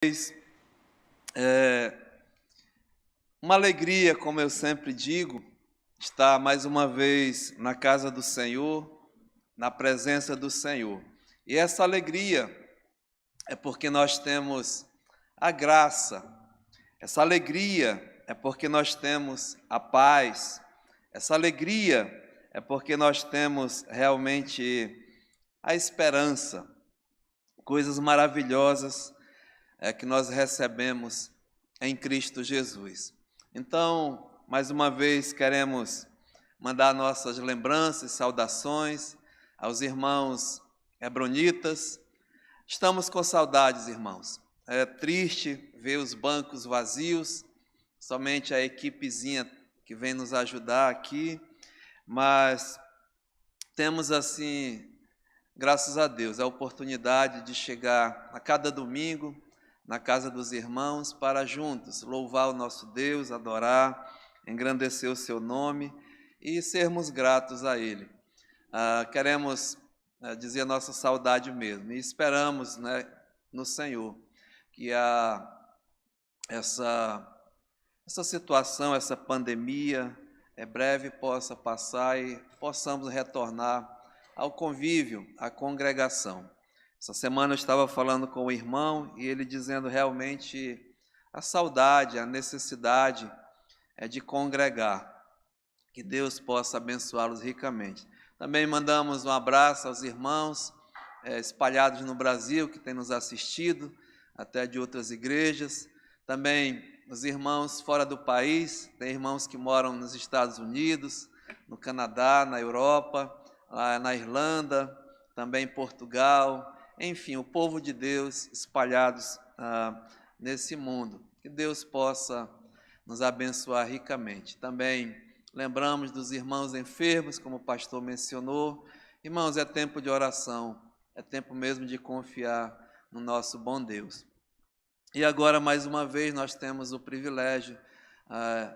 É uma alegria, como eu sempre digo, estar mais uma vez na casa do Senhor, na presença do Senhor. E essa alegria é porque nós temos a graça, essa alegria é porque nós temos a paz, essa alegria é porque nós temos realmente a esperança, coisas maravilhosas que nós recebemos em Cristo Jesus. Então, mais uma vez, queremos mandar nossas lembranças, saudações aos irmãos hebronitas. Estamos com saudades, irmãos. É triste ver os bancos vazios, somente a equipezinha que vem nos ajudar aqui, mas temos assim, graças a Deus, a oportunidade de chegar a cada domingo na casa dos irmãos para juntos louvar o nosso Deus, adorar, engrandecer o seu nome e sermos gratos a Ele. Queremos dizer a nossa saudade mesmo e esperamos, no Senhor que essa situação, essa pandemia, breve possa passar e possamos retornar ao convívio, à congregação. Essa semana eu estava falando com o irmão e ele dizendo realmente a saudade, a necessidade de congregar. Que Deus possa abençoá-los ricamente. Também mandamos um abraço aos irmãos espalhados no Brasil que têm nos assistido, até de outras igrejas. Também os irmãos fora do país, tem irmãos que moram nos Estados Unidos, no Canadá, na Europa, na Irlanda, também em Portugal, enfim, o povo de Deus espalhados nesse mundo. Que Deus possa nos abençoar ricamente. Também lembramos dos irmãos enfermos, como o pastor mencionou. Irmãos, é tempo de oração, é tempo mesmo de confiar no nosso bom Deus. E agora, mais uma vez, nós temos o privilégio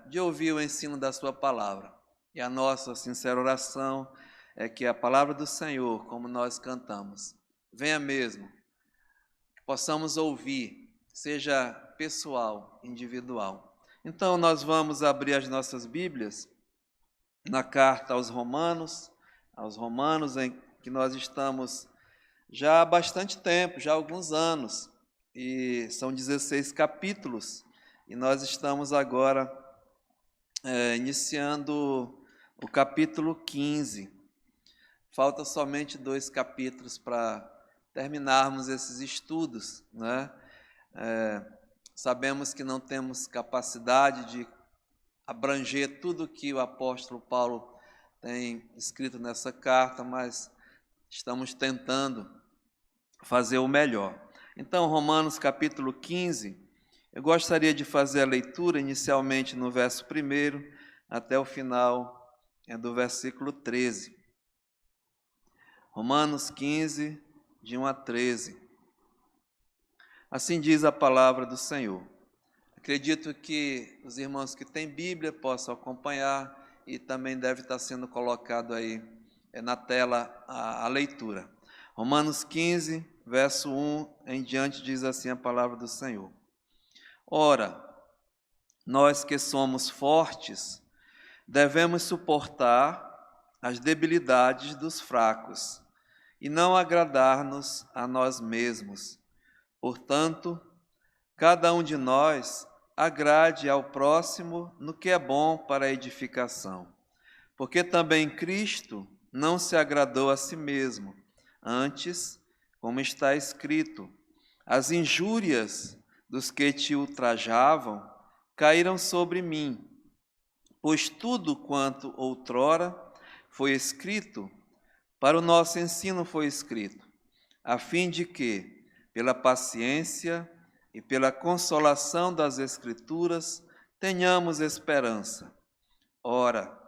de ouvir o ensino da sua palavra. E a nossa sincera oração é que a palavra do Senhor, como nós cantamos, venha mesmo, que possamos ouvir, seja pessoal, individual. Então, nós vamos abrir as nossas Bíblias na carta aos Romanos em que nós estamos já há bastante tempo, já há alguns anos, e são 16 capítulos, e nós estamos agora iniciando o capítulo 15. Falta somente 2 capítulos para terminarmos esses estudos, né? Sabemos que não temos capacidade de abranger tudo que o apóstolo Paulo tem escrito nessa carta, mas estamos tentando fazer o melhor. Então, Romanos capítulo 15, eu gostaria de fazer a leitura inicialmente no verso 1 até o final do versículo 13. Romanos 15, de 1 a 13. Assim diz a palavra do Senhor. Acredito que os irmãos que têm Bíblia possam acompanhar e também deve estar sendo colocado aí na tela a leitura. Romanos 15, verso 1 em diante, diz assim a palavra do Senhor. Ora, nós que somos fortes, devemos suportar as debilidades dos fracos e não agradar-nos a nós mesmos. Portanto, cada um de nós agrade ao próximo no que é bom para a edificação. Porque também Cristo não se agradou a si mesmo. Antes, como está escrito, as injúrias dos que te ultrajavam caíram sobre mim, pois tudo quanto outrora foi escrito, para o nosso ensino foi escrito, a fim de que, pela paciência e pela consolação das Escrituras, tenhamos esperança. Ora,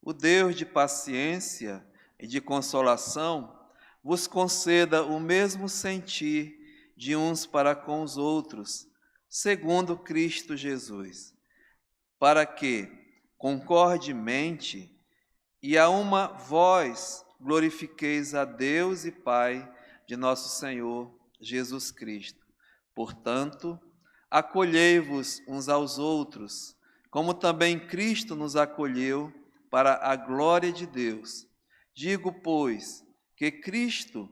o Deus de paciência e de consolação vos conceda o mesmo sentir de uns para com os outros, segundo Cristo Jesus, para que, concordemente e a uma voz, glorifiqueis a Deus e Pai de nosso Senhor Jesus Cristo. Portanto, acolhei-vos uns aos outros, como também Cristo nos acolheu para a glória de Deus. Digo, pois, que Cristo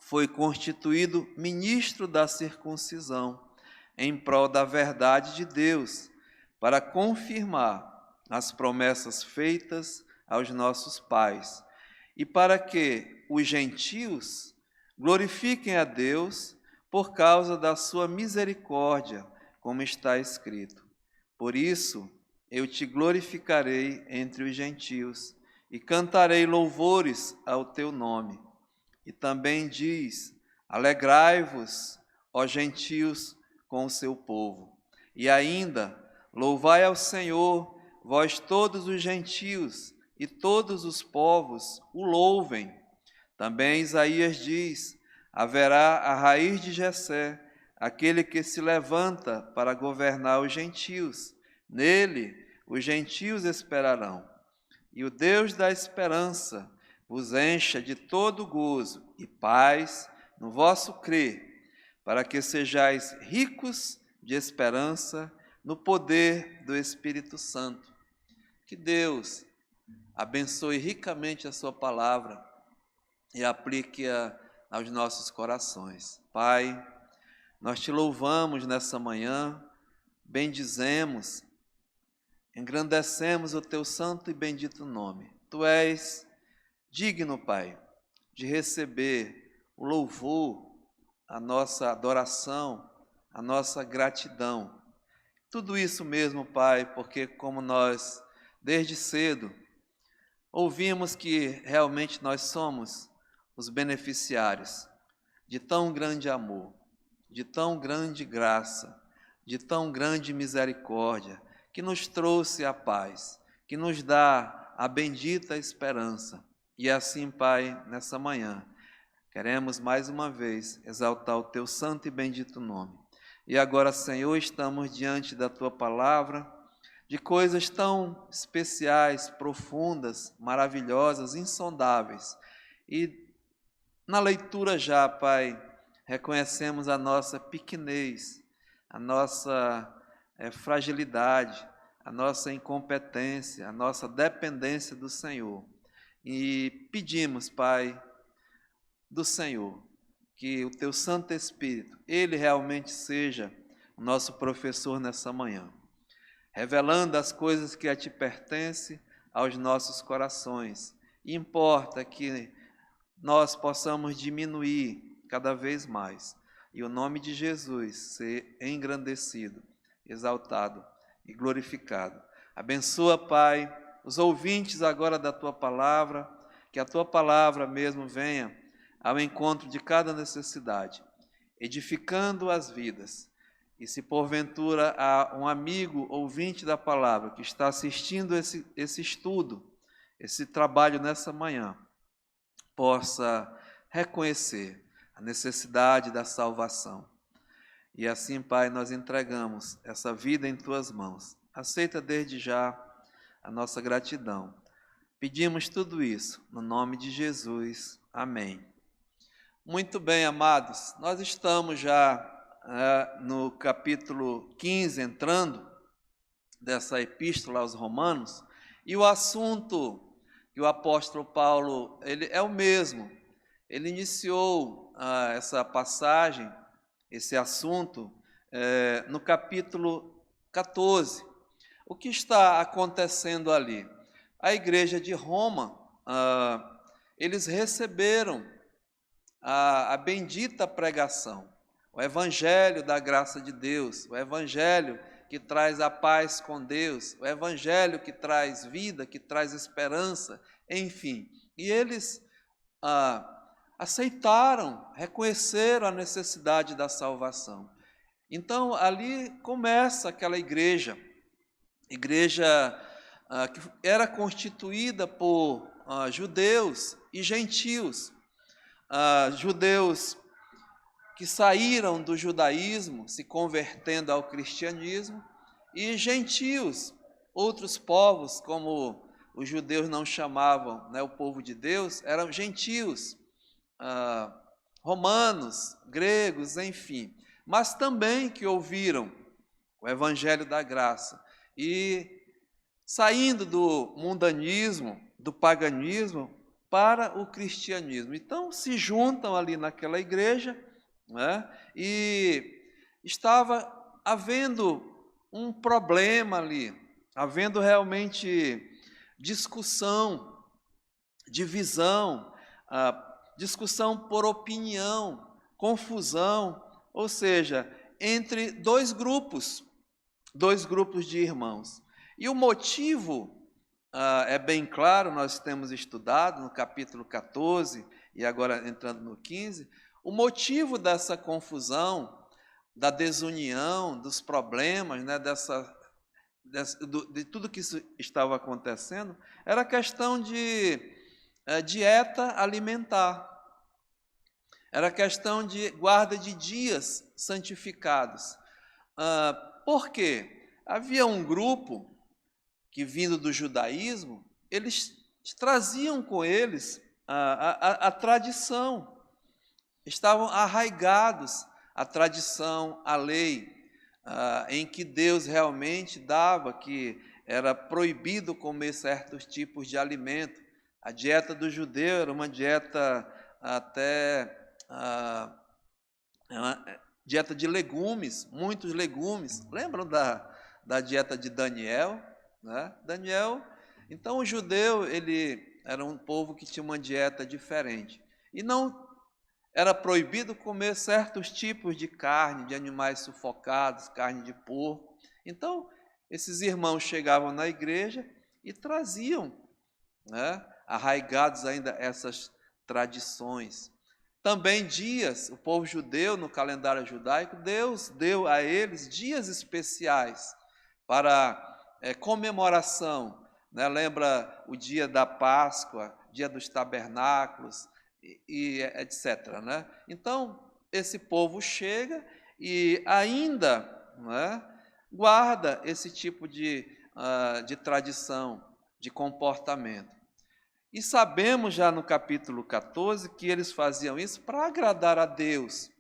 foi constituído ministro da circuncisão, em prol da verdade de Deus, para confirmar as promessas feitas aos nossos pais, e para que os gentios glorifiquem a Deus por causa da sua misericórdia, como está escrito. Por isso, eu te glorificarei entre os gentios e cantarei louvores ao teu nome. E também diz: alegrai-vos, ó gentios, com o seu povo. E ainda, louvai ao Senhor, vós todos os gentios, e todos os povos o louvem. Também Isaías diz: haverá a raiz de Jessé, aquele que se levanta para governar os gentios. Nele os gentios esperarão. E o Deus da esperança vos encha de todo gozo e paz no vosso crer, para que sejais ricos de esperança no poder do Espírito Santo. Que Deus abençoe ricamente a sua palavra e aplique-a aos nossos corações. Pai, nós te louvamos nessa manhã, bendizemos, engrandecemos o teu santo e bendito nome. Tu és digno, Pai, de receber o louvor, a nossa adoração, a nossa gratidão. Tudo isso mesmo, Pai, porque como nós, desde cedo, ouvimos que realmente nós somos os beneficiários de tão grande amor, de tão grande graça, de tão grande misericórdia, que nos trouxe a paz, que nos dá a bendita esperança. E assim, Pai, nessa manhã, queremos mais uma vez exaltar o teu santo e bendito nome. E agora, Senhor, estamos diante da tua palavra, de coisas tão especiais, profundas, maravilhosas, insondáveis. E na leitura já, Pai, reconhecemos a nossa pequenez, a nossa fragilidade, a nossa incompetência, a nossa dependência do Senhor. E pedimos, Pai, do Senhor, que o teu Santo Espírito, ele realmente seja o nosso professor nessa manhã, revelando as coisas que a ti pertencem aos nossos corações. E importa que nós possamos diminuir cada vez mais, e o nome de Jesus ser engrandecido, exaltado e glorificado. Abençoa, Pai, os ouvintes agora da tua palavra, que a tua palavra mesmo venha ao encontro de cada necessidade, edificando as vidas. E se porventura há um amigo ouvinte da palavra que está assistindo esse estudo, esse trabalho nessa manhã, possa reconhecer a necessidade da salvação. E assim, Pai, nós entregamos essa vida em tuas mãos. Aceita desde já a nossa gratidão. Pedimos tudo isso no nome de Jesus. Amém. Muito bem, amados, nós estamos já no capítulo 15, entrando dessa epístola aos Romanos, e o assunto que o apóstolo Paulo, ele é o mesmo. Ele iniciou essa passagem, esse assunto, no capítulo 14. O que está acontecendo ali? A igreja de Roma, eles receberam a bendita pregação, o evangelho da graça de Deus, o evangelho que traz a paz com Deus, o evangelho que traz vida, que traz esperança, enfim. E eles aceitaram, reconheceram a necessidade da salvação. Então, ali começa aquela igreja que era constituída por judeus e gentios, judeus que saíram do judaísmo, se convertendo ao cristianismo, e gentios, outros povos, como os judeus não chamavam, o povo de Deus, eram gentios, romanos, gregos, enfim. mas também que ouviram o Evangelho da Graça e saindo do mundanismo, do paganismo, para o cristianismo. Então, se juntam ali naquela igreja, né, e estava havendo um problema ali, havendo realmente discussão, divisão, discussão por opinião, confusão, ou seja, entre dois grupos de irmãos. E o motivo é bem claro, nós temos estudado no capítulo 14 e agora entrando no 15, o motivo dessa confusão, da desunião, dos problemas, né, de tudo que isso estava acontecendo, era a questão de dieta alimentar, era a questão de guarda de dias santificados. Por quê? Havia um grupo que, vindo do judaísmo, eles traziam com eles a tradição, estavam arraigados à tradição, à lei, em que Deus realmente dava que era proibido comer certos tipos de alimento. A dieta do judeu era uma dieta até dieta de legumes, muitos legumes. Lembram da dieta de Daniel? Né? Daniel, então o judeu, ele era um povo que tinha uma dieta diferente. E não era proibido comer certos tipos de carne, de animais sufocados, carne de porco. Então, esses irmãos chegavam na igreja e traziam, né, arraigados ainda essas tradições. Também dias, o povo judeu, no calendário judaico, Deus deu a eles dias especiais para comemoração, né? Lembra o dia da Páscoa, dia dos tabernáculos, e etc. Né? Então, esse povo chega e ainda, né, guarda esse tipo de tradição, de comportamento. E sabemos já no capítulo 14 que eles faziam isso para agradar a Deus,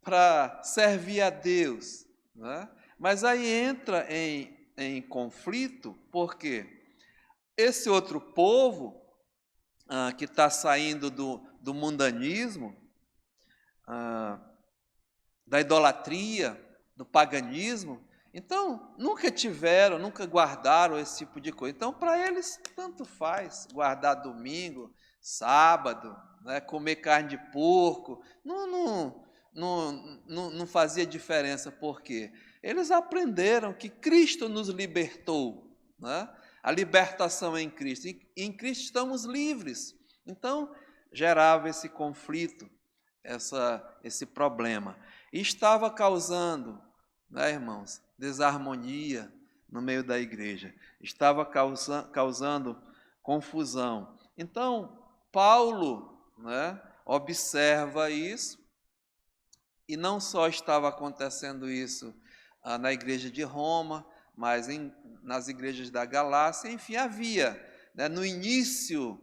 para servir a Deus. Né? Mas aí entra em conflito, porque esse outro povo que está saindo do mundanismo, da idolatria, do paganismo, então nunca guardaram esse tipo de coisa. Então, para eles, tanto faz guardar domingo, sábado, né, comer carne de porco, não fazia diferença, por quê? Eles aprenderam que Cristo nos libertou, né? A libertação em Cristo. Em Cristo estamos livres. Então, gerava esse conflito, esse problema. E estava causando, né, irmãos, desarmonia no meio da igreja. Estava causando confusão. Então, Paulo, né, observa isso, e não só estava acontecendo isso na igreja de Roma, mas nas igrejas da Galácia, enfim, havia, né, no início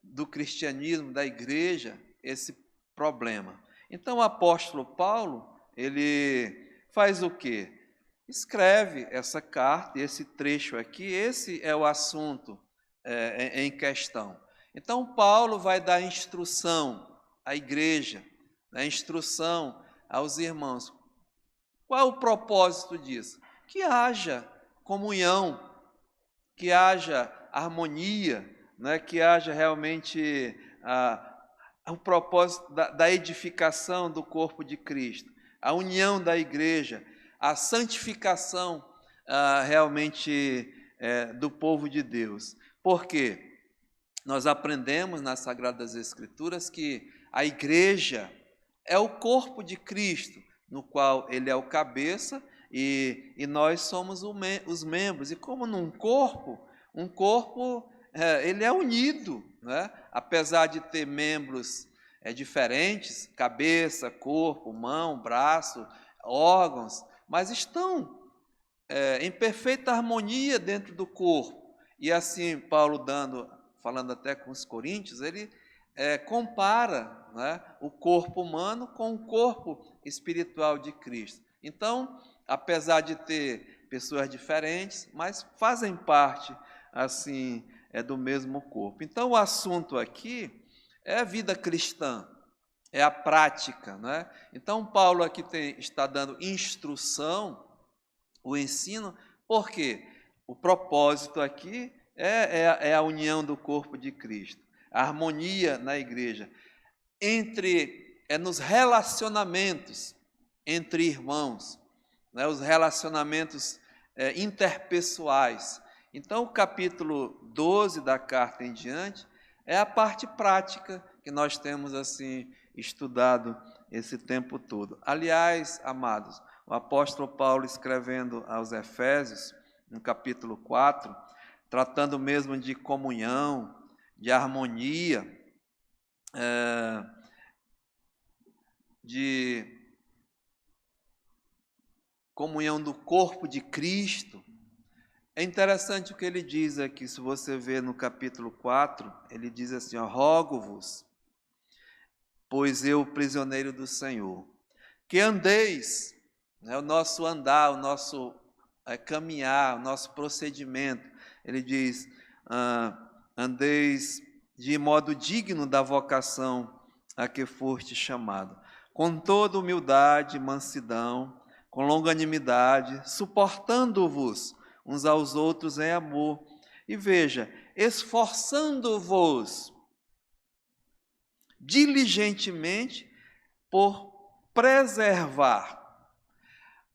do cristianismo, da igreja, esse problema. Então, o apóstolo Paulo, ele faz o quê? Escreve essa carta, esse trecho aqui, esse é o assunto em questão. Então, Paulo vai dar instrução à igreja, né, instrução aos irmãos. Qual é o propósito disso? Que haja comunhão, que haja harmonia, né, que haja realmente o propósito da edificação do corpo de Cristo, a união da igreja, a santificação realmente do povo de Deus. Por quê? Nós aprendemos nas Sagradas Escrituras que a igreja é o corpo de Cristo, no qual ele é o cabeça e nós somos os membros. E como num corpo, ele é unido, né? Apesar de ter membros diferentes, cabeça, corpo, mão, braço, órgãos, mas estão em perfeita harmonia dentro do corpo. E assim, Paulo falando até com os coríntios, ele compara, né, o corpo humano com o corpo espiritual de Cristo. Então, apesar de ter pessoas diferentes, mas fazem parte, assim, do mesmo corpo. Então, o assunto aqui é a vida cristã, é a prática, né? Então, Paulo aqui está dando instrução, o ensino, porque o propósito aqui é a união do corpo de Cristo, a harmonia na igreja, nos relacionamentos entre irmãos, né, os relacionamentos interpessoais. Então, o capítulo 12 da carta em diante é a parte prática que nós temos assim estudado esse tempo todo. Aliás, amados, o apóstolo Paulo escrevendo aos Efésios, no capítulo 4, tratando mesmo de comunhão, de harmonia, de comunhão do corpo de Cristo. É interessante o que ele diz aqui, se você ver no capítulo 4, ele diz assim, rogo-vos, pois eu, prisioneiro do Senhor, que andeis, né, o nosso andar, o nosso caminhar, o nosso procedimento, ele diz, andeis de modo digno da vocação a que foste chamado, com toda humildade, mansidão, com longanimidade, suportando-vos uns aos outros em amor. E veja, esforçando-vos diligentemente por preservar.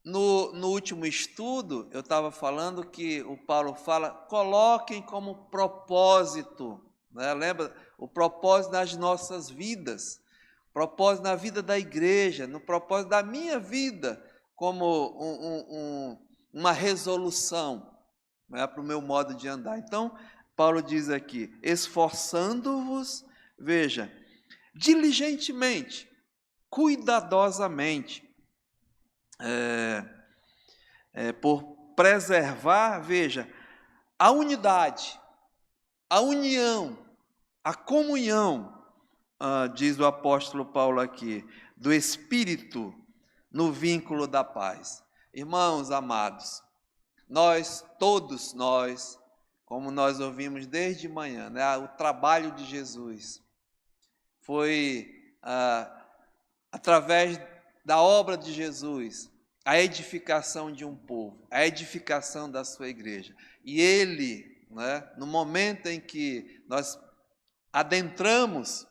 No último estudo, eu estava falando que o Paulo fala, coloquem como propósito, né? Lembra? O propósito nas nossas vidas, propósito na vida da igreja, no propósito da minha vida, como uma resolução, né, para o meu modo de andar. Então, Paulo diz aqui, esforçando-vos, veja, diligentemente, cuidadosamente, por preservar, veja, a unidade, a união, a comunhão, diz o apóstolo Paulo aqui, do Espírito no vínculo da paz. Irmãos amados, todos nós, como nós ouvimos desde manhã, né, o trabalho de Jesus foi através da obra de Jesus, a edificação de um povo, a edificação da sua igreja. E ele, né, no momento em que nós adentramos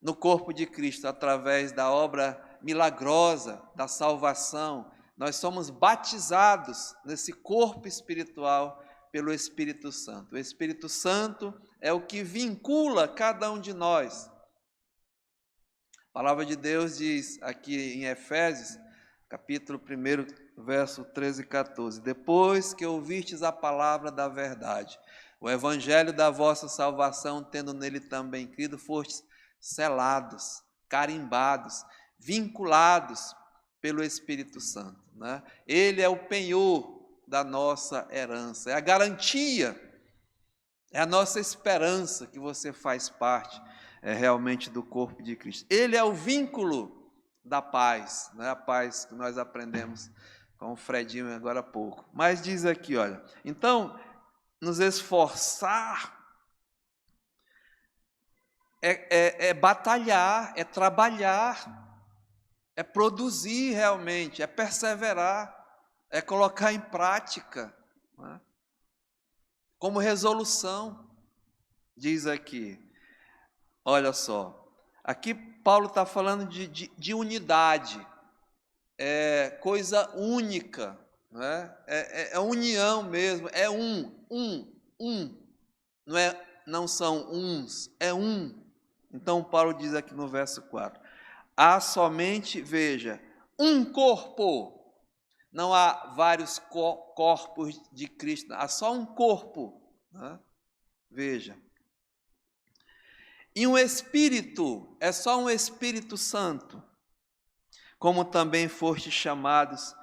no corpo de Cristo, através da obra milagrosa da salvação, nós somos batizados nesse corpo espiritual pelo Espírito Santo. O Espírito Santo é o que vincula cada um de nós. A palavra de Deus diz aqui em Efésios, capítulo 1, verso 13 e 14, depois que ouvistes a palavra da verdade, o evangelho da vossa salvação, tendo nele também crido, fostes selados, carimbados, vinculados pelo Espírito Santo, né? Ele é o penhor da nossa herança, é a garantia, é a nossa esperança que você faz parte realmente do corpo de Cristo. Ele é o vínculo da paz, né? A paz que nós aprendemos com o Fredinho agora há pouco. Mas diz aqui, olha, então, nos esforçar é batalhar, é trabalhar, é produzir realmente, é perseverar, é colocar em prática, né? Como resolução, diz aqui, olha só, aqui Paulo está falando de unidade, é coisa única, né? É união mesmo, é um, não são uns, é um. Então Paulo diz aqui no verso 4, há somente, veja, um corpo, não há vários corpos de Cristo, há só um corpo, né? Veja. E um Espírito, é só um Espírito Santo, como também fostes chamados,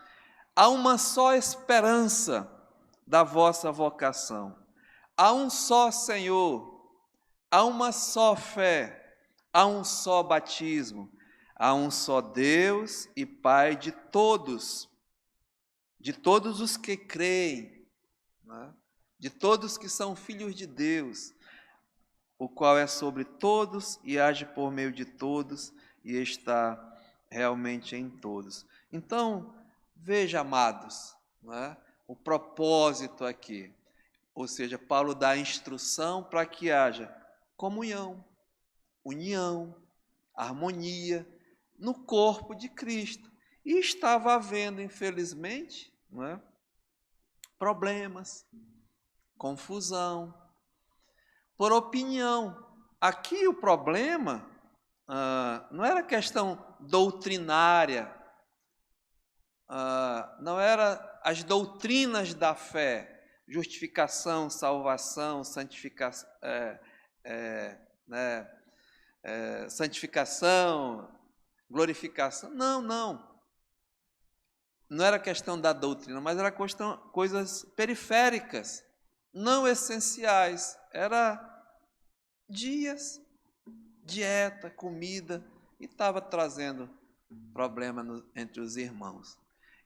há uma só esperança da vossa vocação, há um só Senhor, há uma só fé, há um só batismo, há um só Deus e Pai de todos os que creem, né? De todos que são filhos de Deus, o qual é sobre todos e age por meio de todos e está realmente em todos. Então, veja, amados, né, o propósito aqui. Ou seja, Paulo dá a instrução para que haja comunhão, união, harmonia no corpo de Cristo. E estava havendo, infelizmente, né, problemas, confusão, por opinião. Aqui o problema não era questão doutrinária, não era as doutrinas da fé, justificação, salvação, santificação, glorificação. Não era questão da doutrina, mas era coisas periféricas, não essenciais. Era dias, dieta, comida, e estava trazendo problema entre os irmãos.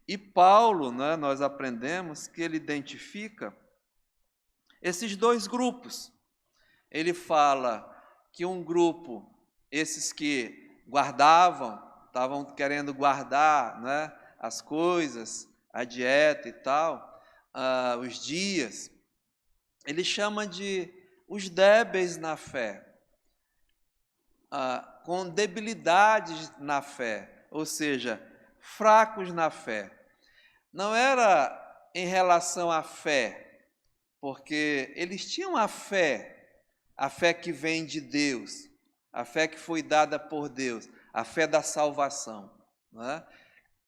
E Paulo, né, nós aprendemos que ele identifica esses dois grupos. Ele fala que um grupo, esses que guardavam, estavam querendo guardar, né, as coisas, a dieta e tal, os dias, ele chama de os débeis na fé, com debilidades na fé, ou seja, fracos na fé. Não era em relação à fé, porque eles tinham a fé que vem de Deus, a fé que foi dada por Deus, a fé da salvação, não é?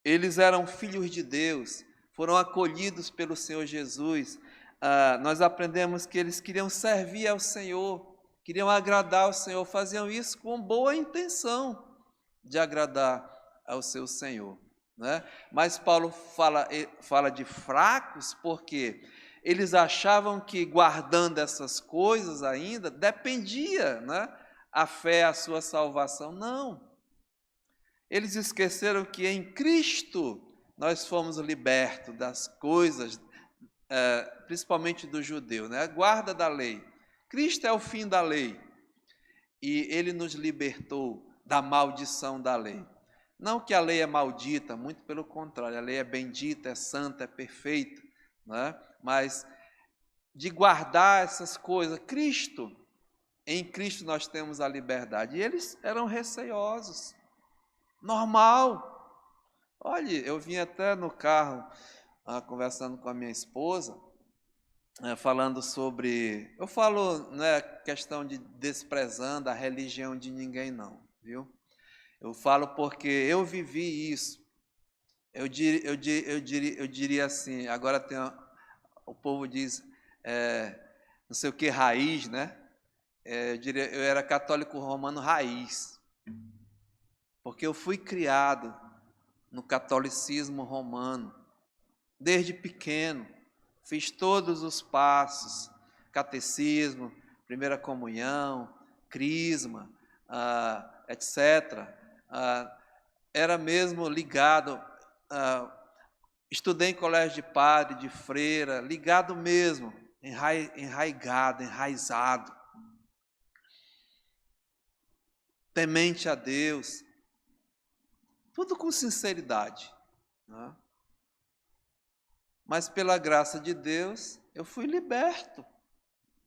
Eles eram filhos de Deus, foram acolhidos pelo Senhor Jesus. Nós aprendemos que eles queriam servir ao Senhor, queriam agradar ao Senhor, faziam isso com boa intenção de agradar ao seu Senhor, né? Mas Paulo fala de fracos porque eles achavam que guardando essas coisas ainda dependia, né, a fé, a sua salvação. Não. Eles esqueceram que em Cristo nós fomos libertos das coisas, principalmente do judeu, né? A guarda da lei. Cristo é o fim da lei e ele nos libertou da maldição da lei. Não que a lei é maldita, muito pelo contrário, a lei é bendita, é santa, é perfeita, né? Mas de guardar essas coisas, em Cristo nós temos a liberdade. E eles eram receiosos. Normal. Olha, eu vim até no carro conversando com a minha esposa, falando sobre... Eu falo, não é questão de desprezando a religião de ninguém, não, viu? Eu falo porque eu vivi isso. Eu diria assim, agora o povo diz, não sei o que, raiz, né? Eu era católico romano raiz, porque eu fui criado no catolicismo romano, desde pequeno, fiz todos os passos, catecismo, primeira comunhão, crisma, etc. Era mesmo ligado, estudei em colégio de padre, de freira, ligado mesmo, enraizado, temente a Deus, tudo com sinceridade, né? Mas pela graça de Deus, eu fui liberto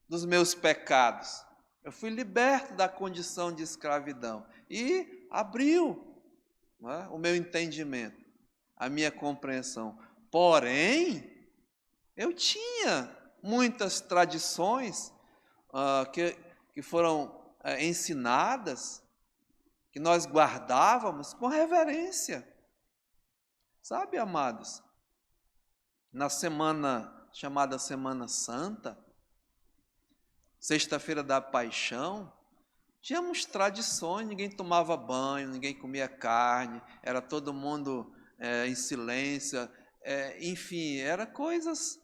dos meus pecados, eu fui liberto da condição de escravidão e abriu, né, o meu entendimento, a minha compreensão. Porém, eu tinha muitas tradições que foram ensinadas, que nós guardávamos com reverência. Sabe, amados, na semana chamada Semana Santa, Sexta-feira da Paixão, tínhamos tradições, ninguém tomava banho, ninguém comia carne, era todo mundo em silêncio, enfim, era coisas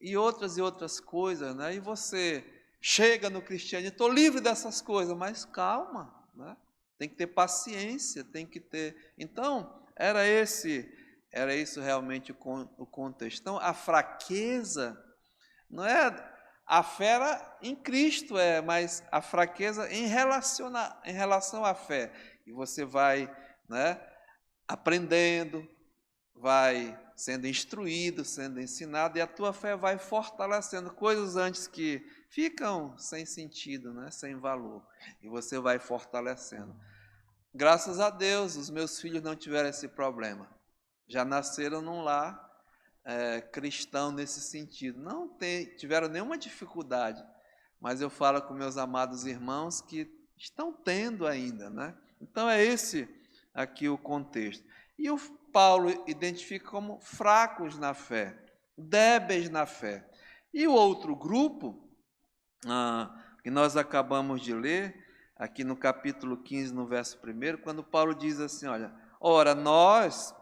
e outras coisas, né? E você chega no cristianismo, estou livre dessas coisas, mas calma, né? tem que ter paciência, tem que ter... Então, era isso realmente o contexto. Então, a fraqueza não é a fé em Cristo, mas a fraqueza em relação à fé. E você vai, né, aprendendo, vai sendo instruído, sendo ensinado, e a tua fé vai fortalecendo coisas antes que ficam sem sentido, né, sem valor, e você vai fortalecendo. Graças a Deus, os meus filhos não tiveram esse problema. Já nasceram num lar cristão nesse sentido. Não tiveram nenhuma dificuldade, mas eu falo com meus amados irmãos que estão tendo ainda, né? Então é esse aqui o contexto. E o Paulo identifica como fracos na fé, débeis na fé. E o outro grupo, que nós acabamos de ler, aqui no capítulo 15, no verso 1, quando Paulo diz assim, olha, ora, nós,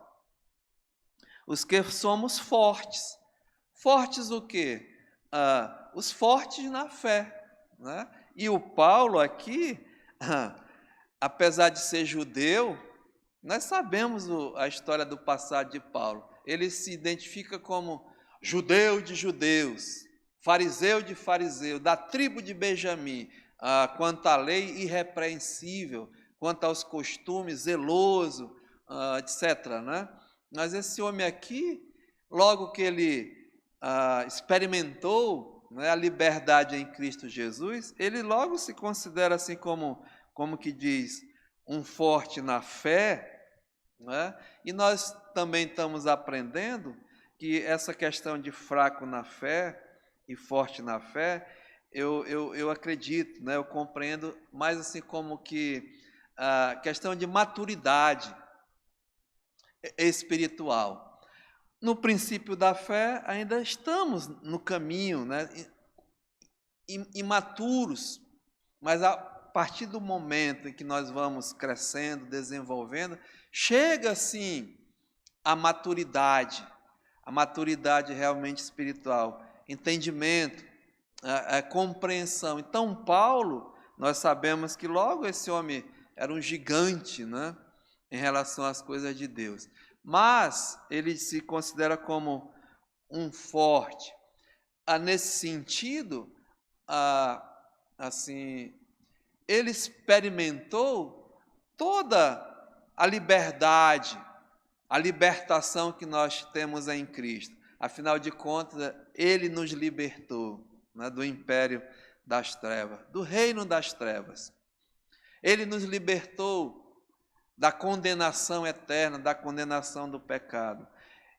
os que somos fortes. Fortes o quê? Os fortes na fé, né? E o Paulo aqui, apesar de ser judeu, nós sabemos a história do passado de Paulo. Ele se identifica como judeu de judeus, fariseu de fariseu, da tribo de Benjamim, quanto à lei irrepreensível, quanto aos costumes, zeloso, etc., né? Mas esse homem aqui, logo que ele experimentou, né, a liberdade em Cristo Jesus, ele logo se considera assim como que diz, um forte na fé, né? E nós também estamos aprendendo que essa questão de fraco na fé e forte na fé, eu acredito, né, eu compreendo mais assim como que a questão de maturidade espiritual. No princípio da fé, ainda estamos no caminho, né, imaturos, mas a partir do momento em que nós vamos crescendo, desenvolvendo, chega assim a maturidade realmente espiritual, entendimento, a compreensão. Então, Paulo, nós sabemos que logo esse homem era um gigante, né, em relação às coisas de Deus, mas ele se considera como um forte. Nesse sentido, assim, ele experimentou toda a liberdade, a libertação que nós temos em Cristo. Afinal de contas, ele nos libertou, né, do império das trevas, do reino das trevas. Ele nos libertou da condenação eterna, da condenação do pecado.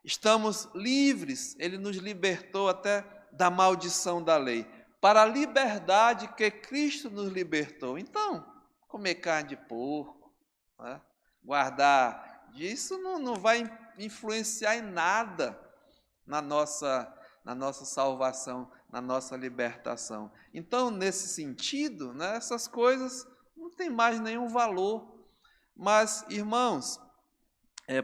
Estamos livres, ele nos libertou até da maldição da lei, para a liberdade que Cristo nos libertou. Então, comer carne de porco, né, guardar disso não vai influenciar em nada na nossa salvação, na nossa libertação. Então, nesse sentido, né, essas coisas não têm mais nenhum valor. Mas, irmãos,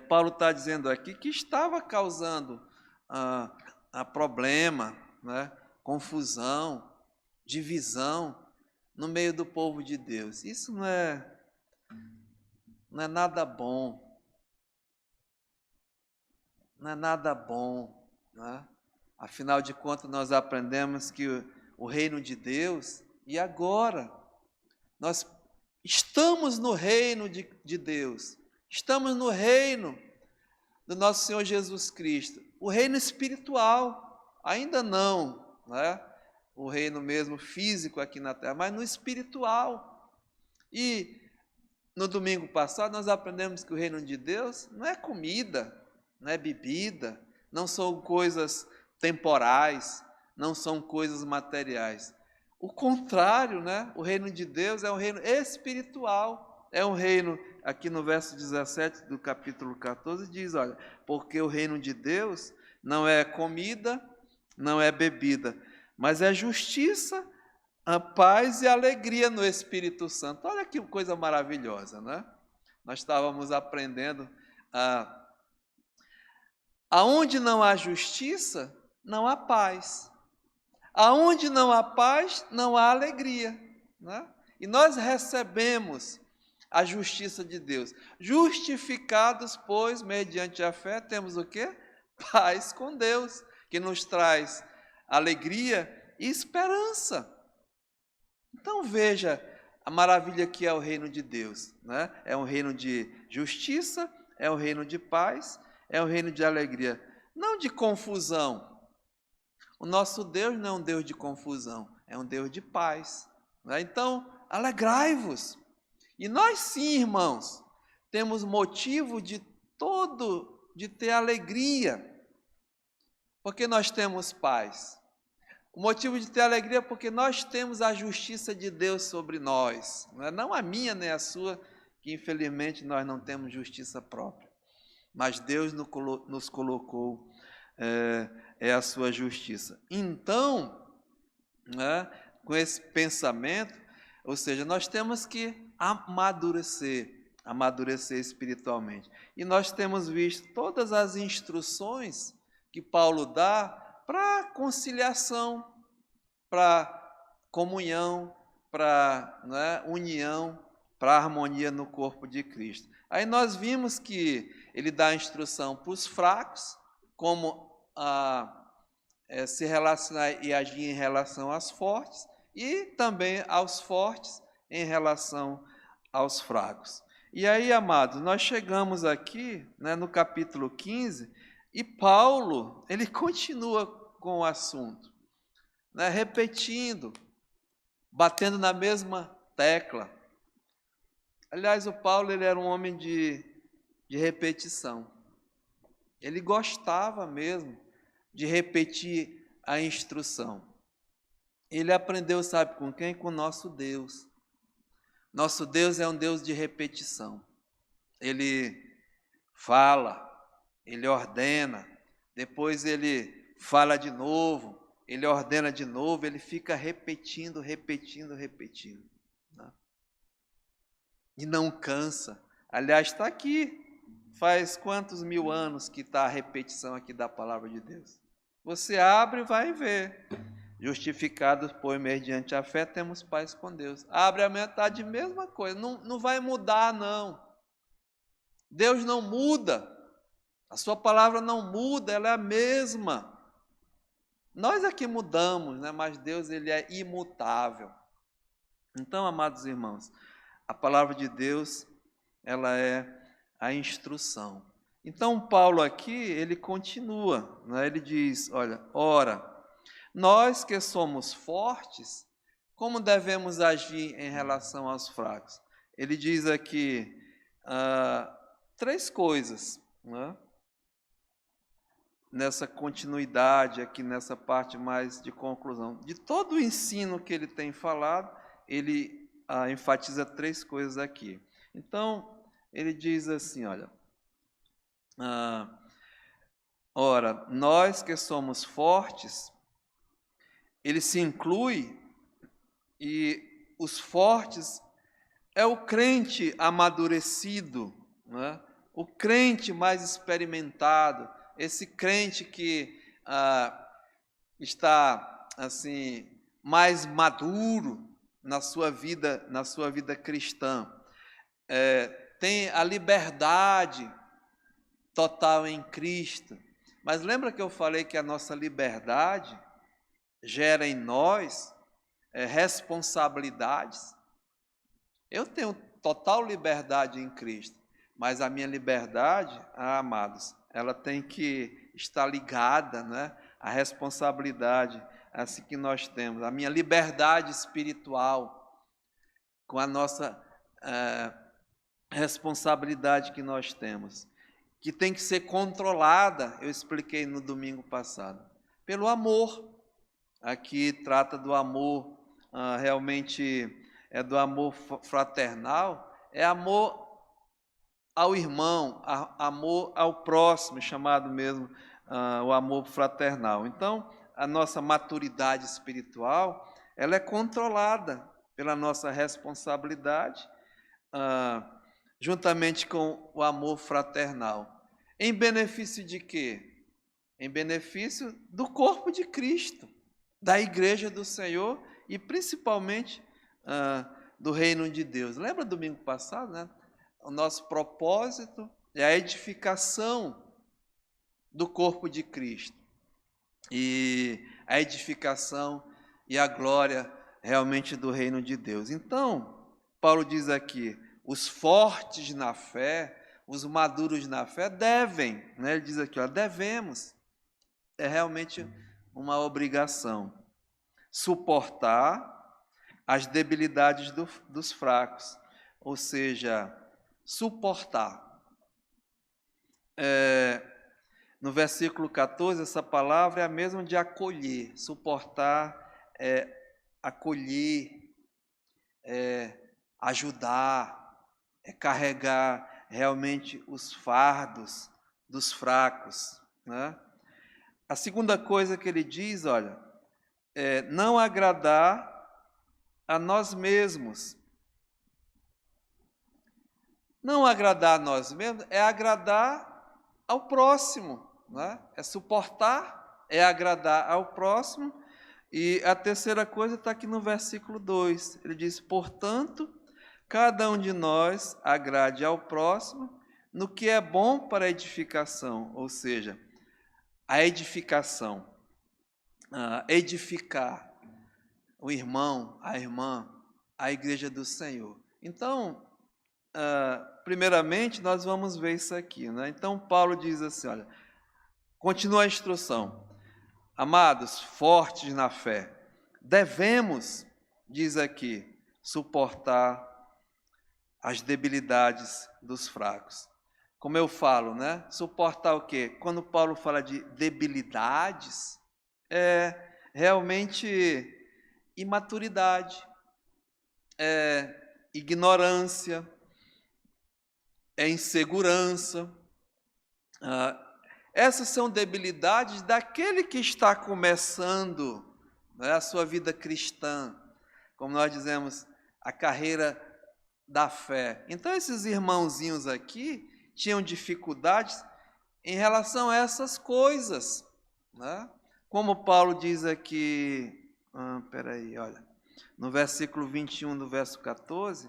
Paulo está dizendo aqui que estava causando problema, né, confusão, divisão no meio do povo de Deus. Isso não é nada bom. Não é nada bom, né? Afinal de contas, nós aprendemos que o reino de Deus, e agora, nós estamos no reino de Deus, estamos no reino do nosso Senhor Jesus Cristo, o reino espiritual, ainda não, né? O reino mesmo físico aqui na terra, mas no espiritual. E no domingo passado nós aprendemos que o reino de Deus não é comida, não é bebida, não são coisas temporais, não são coisas materiais. O contrário, né? O reino de Deus é um reino espiritual, é um reino, aqui no verso 17 do capítulo 14, diz, olha, porque o reino de Deus não é comida, não é bebida, mas é justiça, a paz e alegria no Espírito Santo. Olha que coisa maravilhosa, né? Nós estávamos aprendendo, aonde não há justiça, não há paz. Aonde não há paz, não há alegria, né? E nós recebemos a justiça de Deus. Justificados, pois, mediante a fé, temos o quê? Paz com Deus, que nos traz alegria e esperança. Então veja a maravilha que é o reino de Deus, né? É um reino de justiça, é um reino de paz, é um reino de alegria, não de confusão. O nosso Deus não é um Deus de confusão, é um Deus de paz, né? Então, alegrai-vos. E nós sim, irmãos, temos motivo de ter alegria, porque nós temos paz. O motivo de ter alegria é porque nós temos a justiça de Deus sobre nós, não a minha nem a sua, que infelizmente nós não temos justiça própria, mas Deus nos colocou a sua justiça. Então, com esse pensamento, ou seja, nós temos que amadurecer espiritualmente. E nós temos visto todas as instruções que Paulo dá para conciliação, para comunhão, para união, para harmonia no corpo de Cristo. Aí nós vimos que ele dá instrução para os fracos, como se relacionar e agir em relação aos fortes, e também aos fortes em relação aos fracos. E aí, amados, nós chegamos aqui, no capítulo 15, e Paulo, ele continua com o assunto, repetindo, batendo na mesma tecla. Aliás, o Paulo, ele era um homem de repetição. Ele gostava mesmo de repetir a instrução. Ele aprendeu, sabe com quem? Com o nosso Deus. Nosso Deus é um Deus de repetição. Ele fala, ele ordena, depois ele fala de novo, ele ordena de novo, ele fica repetindo. Né? E não cansa. Aliás, está aqui. Faz quantos mil anos que está a repetição aqui da palavra de Deus? Você abre e vai ver. Justificados, pois, mediante a fé, temos paz com Deus. Abre a metade, mesma coisa. Não vai mudar, não. Deus não muda. A sua palavra não muda, ela é a mesma. Nós aqui mudamos, mas Deus, ele é imutável. Então, amados irmãos, a palavra de Deus, ela é a instrução. Então, Paulo aqui, ele continua, ele diz, olha, ora, nós que somos fortes, como devemos agir em relação aos fracos? Ele diz aqui 3 coisas, nessa continuidade aqui, nessa parte mais de conclusão. De todo o ensino que ele tem falado, ele enfatiza 3 coisas aqui. Então, ele diz assim, olha, ora, nós que somos fortes, ele se inclui, e os fortes é o crente amadurecido, o crente mais experimentado, esse crente que está assim mais maduro na sua vida cristã, tem a liberdade total em Cristo. Mas lembra que eu falei que a nossa liberdade gera em nós responsabilidades? Eu tenho total liberdade em Cristo, mas a minha liberdade, amados, ela tem que estar ligada, à responsabilidade assim que nós temos, a minha liberdade espiritual com a nossa responsabilidade que nós temos, que tem que ser controlada, eu expliquei no domingo passado, pelo amor. Aqui trata do amor, realmente é do amor fraternal, é amor ao irmão, amor ao próximo, chamado mesmo o amor fraternal. Então, a nossa maturidade espiritual, ela é controlada pela nossa responsabilidade, juntamente com o amor fraternal. Em benefício de quê? Em benefício do corpo de Cristo, da igreja do Senhor e principalmente do reino de Deus. Lembra domingo passado, né? O nosso propósito é a edificação do corpo de Cristo. E a edificação e a glória realmente do reino de Deus. Então, Paulo diz aqui, os fortes na fé, os maduros na fé devem, né? Ele diz aqui, ó, devemos, é realmente uma obrigação, suportar as debilidades dos fracos, ou seja, suportar. No versículo 14, essa palavra é a mesma de acolher, suportar, acolher, ajudar, carregar realmente os fardos dos fracos, né? A segunda coisa que ele diz, olha, é não agradar a nós mesmos. Não agradar a nós mesmos é agradar ao próximo, né? É suportar, é agradar ao próximo. E a terceira coisa está aqui no versículo 2. Ele diz, portanto, cada um de nós agrade ao próximo no que é bom para a edificação, ou seja, a edificação, edificar o irmão, a irmã, a igreja do Senhor. Então, primeiramente, nós vamos ver isso aqui, né? Então, Paulo diz assim, olha, continua a instrução. Amados, fortes na fé, devemos, diz aqui, suportar as debilidades dos fracos. Como eu falo, né? Suportar o quê? Quando Paulo fala de debilidades, é realmente imaturidade, ignorância, insegurança. Essas são debilidades daquele que está começando, né, a sua vida cristã, como nós dizemos, a carreira da fé. Então, esses irmãozinhos aqui tinham dificuldades em relação a essas coisas, né? Como Paulo diz aqui, olha, no versículo 21 do verso 14,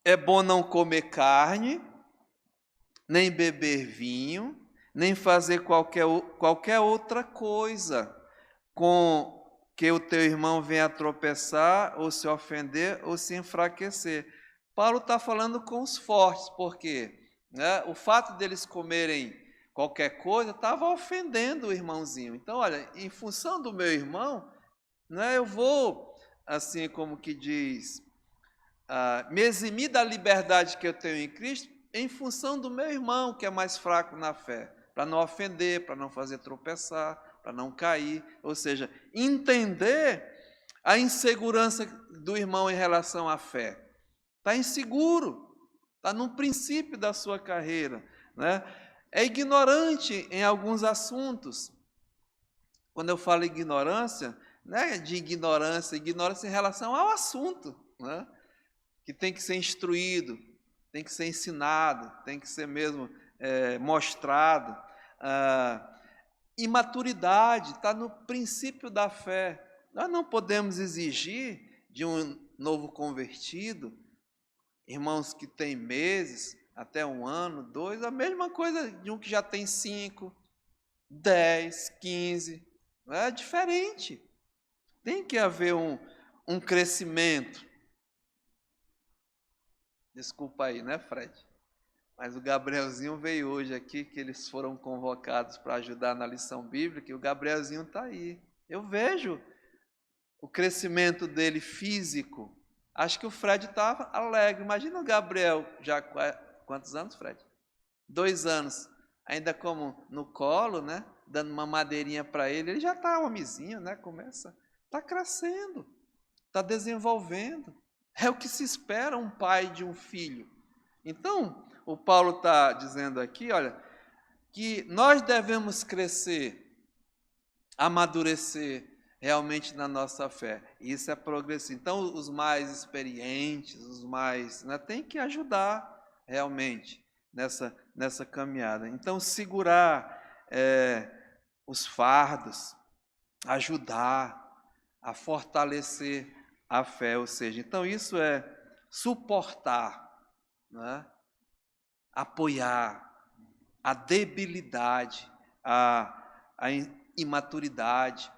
é bom não comer carne, nem beber vinho, nem fazer qualquer outra coisa com que o teu irmão venha a tropeçar, ou se ofender, ou se enfraquecer. Paulo está falando com os fortes, porque, né, o fato deles comerem qualquer coisa estava ofendendo o irmãozinho. Então, olha, em função do meu irmão, né, eu vou, assim como que diz, me eximir da liberdade que eu tenho em Cristo em função do meu irmão, que é mais fraco na fé, para não ofender, para não fazer tropeçar, para não cair, ou seja, entender a insegurança do irmão em relação à fé. Está inseguro, está no princípio da sua carreira, né? É ignorante em alguns assuntos. Quando eu falo ignorância, não é de ignorância em relação ao assunto, né? Que tem que ser instruído, tem que ser ensinado, tem que ser mesmo mostrado. Imaturidade está no princípio da fé. Nós não podemos exigir de um novo convertido, irmãos que têm meses, até 1 ano, 2, a mesma coisa de um que já tem 5, 10, 15. É diferente. Tem que haver um crescimento. Desculpa aí, né, Fred? Mas o Gabrielzinho veio hoje aqui, que eles foram convocados para ajudar na lição bíblica, e o Gabrielzinho está aí. Eu vejo o crescimento dele físico. Acho que o Fred estava alegre. Imagina o Gabriel, já quantos anos, Fred? 2 anos, ainda como no colo, né? Dando uma madeirinha para ele. Ele já está homenzinho, né? Está crescendo, está desenvolvendo. É o que se espera um pai de um filho. Então, o Paulo está dizendo aqui, olha, que nós devemos crescer, amadurecer realmente na nossa fé. Isso é progressivo. Então, os mais experientes, os mais, né, tem que ajudar realmente nessa caminhada. Então, segurar os fardos, ajudar, a fortalecer a fé, ou seja, então isso é suportar, né? Apoiar a debilidade, a imaturidade,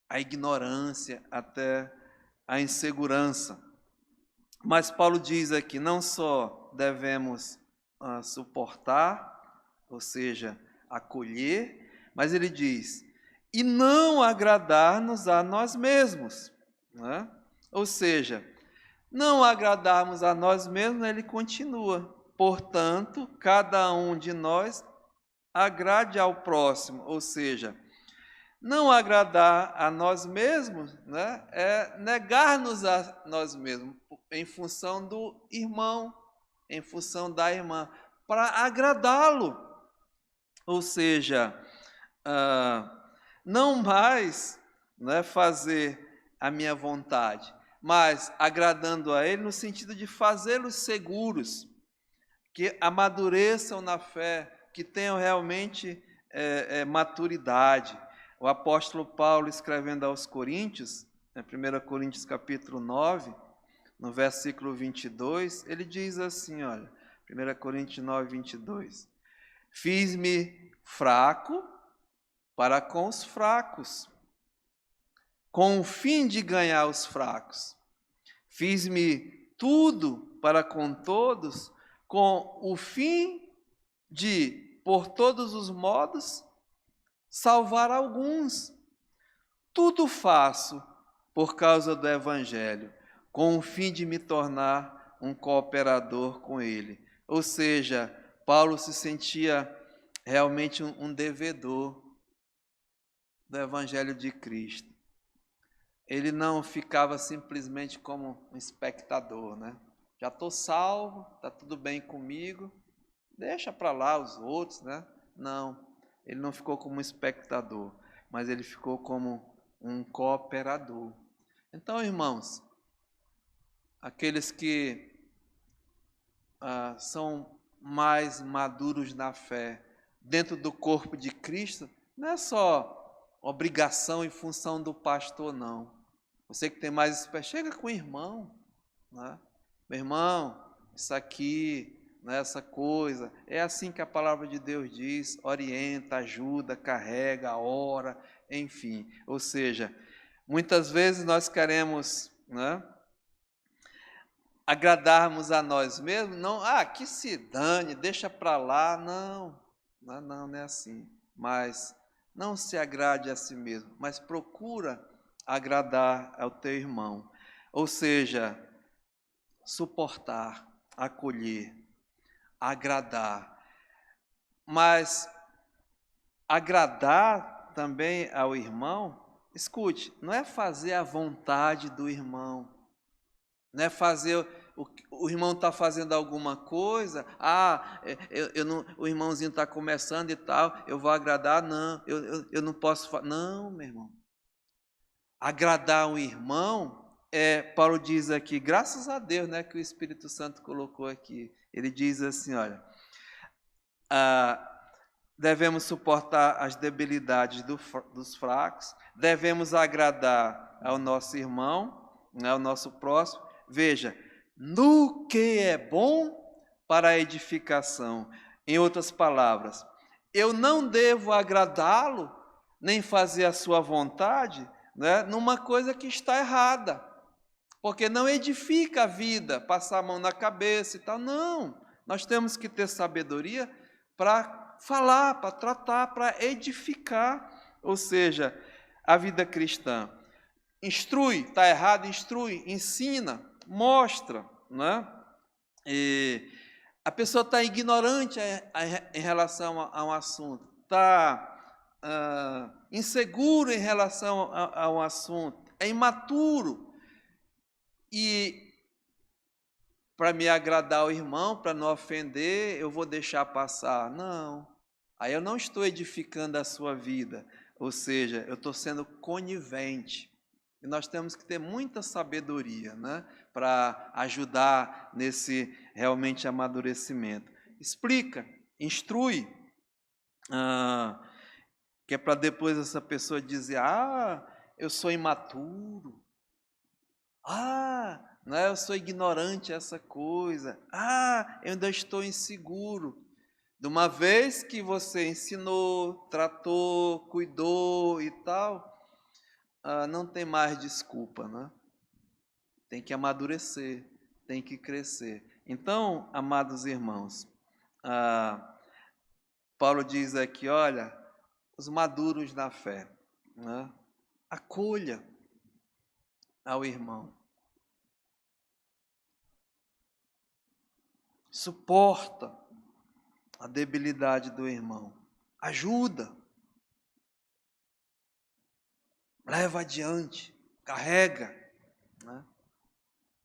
a ignorância, até a insegurança. Mas Paulo diz aqui, não só devemos suportar, ou seja, acolher, mas ele diz, e não agradar-nos a nós mesmos, né? Ou seja, não agradarmos a nós mesmos, ele continua, portanto, cada um de nós agrade ao próximo, ou seja, não agradar a nós mesmos, né, é negar-nos a nós mesmos em função do irmão, em função da irmã, para agradá-lo. Ou seja, não mais, né, fazer a minha vontade, mas agradando a ele no sentido de fazê-los seguros, que amadureçam na fé, que tenham realmente maturidade. O apóstolo Paulo, escrevendo aos Coríntios, 1 Coríntios capítulo 9, no versículo 22, ele diz assim, olha, 1 Coríntios 9, 22, fiz-me fraco para com os fracos, com o fim de ganhar os fracos. Fiz-me tudo para com todos, com o fim de, por todos os modos, salvar alguns. Tudo faço por causa do Evangelho, com o fim de me tornar um cooperador com ele. Ou seja, Paulo se sentia realmente um devedor do Evangelho de Cristo. Ele não ficava simplesmente como um espectador, né? Já estou salvo, está tudo bem comigo, deixa para lá os outros, né? Não, ele não ficou como um espectador, mas ele ficou como um cooperador. Então, irmãos, aqueles que são mais maduros na fé, dentro do corpo de Cristo, não é só obrigação e função do pastor, não. Você que tem mais experiência, chega com o irmão, né? Meu irmão, isso aqui, né, essa coisa, é assim que a palavra de Deus diz, orienta, ajuda, carrega, ora, enfim. Ou seja, muitas vezes nós queremos, né, agradarmos a nós mesmos, não, que se dane, deixa para lá, não é assim. Mas não se agrade a si mesmo, mas procura agradar ao teu irmão. Ou seja, suportar, acolher, agradar. Mas agradar também ao irmão, escute, não é fazer a vontade do irmão, não é fazer o irmão está fazendo alguma coisa, o irmãozinho está começando e tal, eu vou agradar, não, eu não posso, não, meu irmão. Agradar o irmão, Paulo diz aqui, graças a Deus, né, que o Espírito Santo colocou aqui, ele diz assim, olha, devemos suportar as debilidades dos fracos, devemos agradar ao nosso irmão, ao nosso próximo, veja, no que é bom para a edificação. Em outras palavras, eu não devo agradá-lo, nem fazer a sua vontade, né, numa coisa que está errada, porque não edifica a vida, passar a mão na cabeça e tal, não. Nós temos que ter sabedoria para falar, para tratar, para edificar, ou seja, a vida cristã. Instrui, está errado, instrui, ensina, mostra, né? E a pessoa está ignorante em relação a um assunto, está inseguro em relação a um assunto, é imaturo. E para me agradar ao irmão, para não ofender, eu vou deixar passar. Não, aí eu não estou edificando a sua vida, ou seja, eu estou sendo conivente. E nós temos que ter muita sabedoria, né, para ajudar nesse realmente amadurecimento. Explica, instrui. que é para depois essa pessoa dizer: ah, eu sou imaturo, ah, né, eu sou ignorante a essa coisa, ah, eu ainda estou inseguro. De uma vez que você ensinou, tratou, cuidou e tal, não tem mais desculpa, né? Tem que amadurecer, tem que crescer. Então, amados irmãos, Paulo diz aqui, olha, os maduros na fé, né? Acolha ao irmão, suporta a debilidade do irmão, ajuda, leva adiante, carrega, né?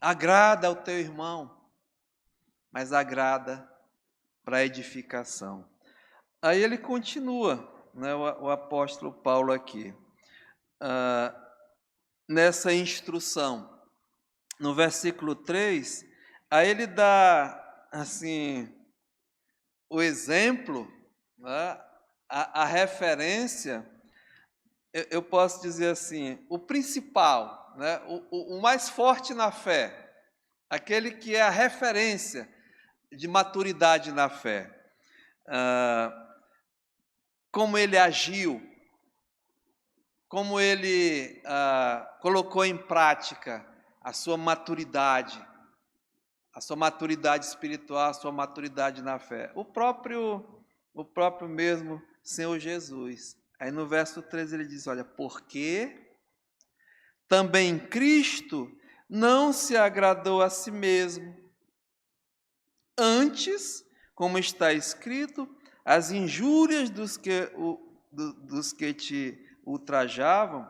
Agrada ao teu irmão, mas agrada para edificação. Aí ele continua, né, o apóstolo Paulo aqui, nessa instrução. No versículo 3, aí ele dá, assim, o exemplo, né, a referência, eu posso dizer assim, o principal, né, o mais forte na fé, aquele que é a referência de maturidade na fé. Como ele agiu, como ele colocou em prática a sua maturidade espiritual, a sua maturidade na fé. O próprio mesmo Senhor Jesus. Aí no verso 13 ele diz, olha, porque também Cristo não se agradou a si mesmo. Antes, como está escrito, as injúrias dos que te ultrajavam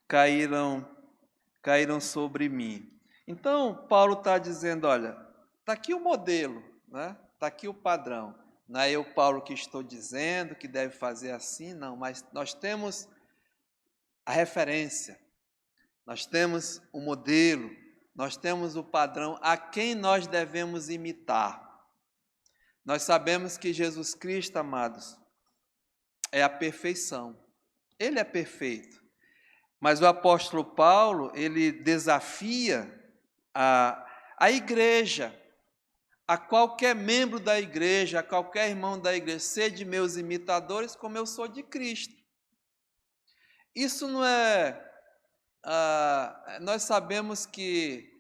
caíram sobre mim. Então, Paulo está dizendo, olha, está aqui o modelo, né? Está aqui o padrão. Não é eu, Paulo, que estou dizendo que deve fazer assim, não, mas nós temos a referência, nós temos o modelo, nós temos o padrão a quem nós devemos imitar. Nós sabemos que Jesus Cristo, amados, é a perfeição. Ele é perfeito. Mas o apóstolo Paulo, ele desafia a igreja, a qualquer membro da igreja, a qualquer irmão da igreja, sede meus imitadores como eu sou de Cristo. Isso não é... nós sabemos que